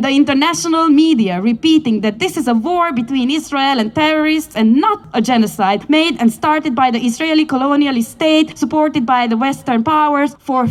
the international media repeating that this is a war between Israel and terrorists and not a genocide made and started by the Israeli colonial state supported by the Western powers for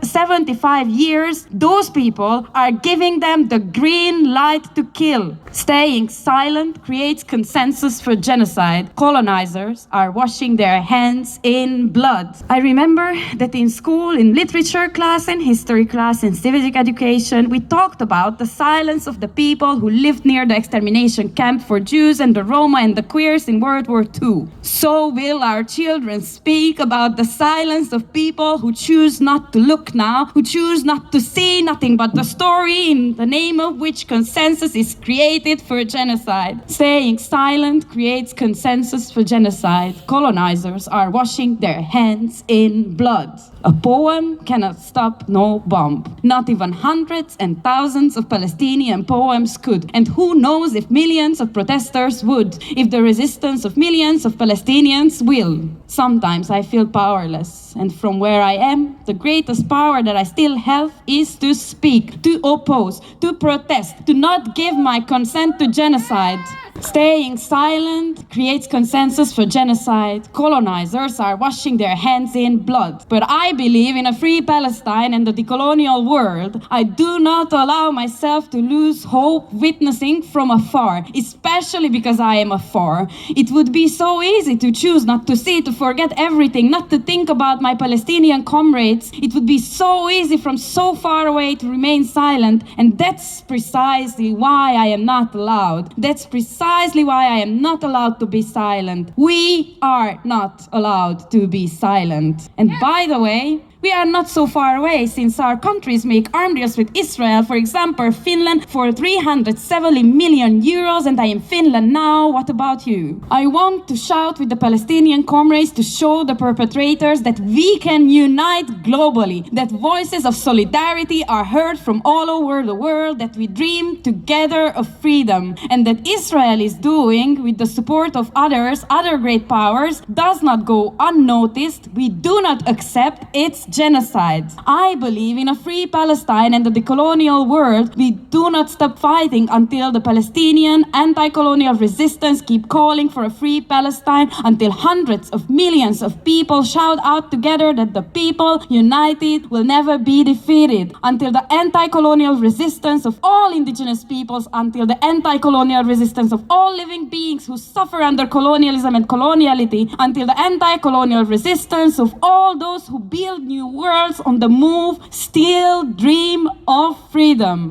75 years, those people are giving them the green light to kill. Staying silent creates consensus for genocide. Colonizers are washing their hands in blood. I remember that in school, in literature class, in history class, in civic education, we talked about the silence of the people who lived near the extermination camp for Jews and the Roma and the queers in World War II. So will our children speak about the silence of people who choose not to look now, who choose not to see nothing but the story in the name of which consensus is created for genocide. Staying silent creates consensus for genocide. Colonizers are washing their hands in blood. A poem cannot stop no bomb. Not even hundreds and thousands of Palestinian poems could. And who knows if millions of protesters would, if the resistance of millions of Palestinians will. Sometimes I feel powerless. And from where I am, the greatest power that I still have is to speak, to oppose, to protest, to not give my consent to genocide. Staying silent creates consensus for genocide. Colonizers are washing their hands in blood. But I believe in a free Palestine and the decolonial world. I do not allow myself to lose hope witnessing from afar, especially because I am afar. It would be so easy to choose not to see, to forget everything, not to think about my Palestinian comrades. It would be so easy from so far away to remain silent. And that's precisely why I am not allowed. That's precisely why I am not allowed to be silent. We are not allowed to be silent. And by the way, we are not so far away, since our countries make arms deals with Israel. For example, Finland for 370 million euros, and I am Finland now. What about you? I want to shout with the Palestinian comrades to show the perpetrators that we can unite globally, that voices of solidarity are heard from all over the world, that we dream together of freedom, and that Israel is doing, with the support of others, other great powers, does not go unnoticed. We do not accept its genocide. I believe in a free Palestine and the decolonial world. We do not stop fighting until the Palestinian anti-colonial resistance keep calling for a free Palestine, until hundreds of millions of people shout out together that the people united will never be defeated, until the anti-colonial resistance of all indigenous peoples, until the anti-colonial resistance of all living beings who suffer under colonialism and coloniality, until the anti-colonial resistance of all those who build new worlds on the move still dream of freedom.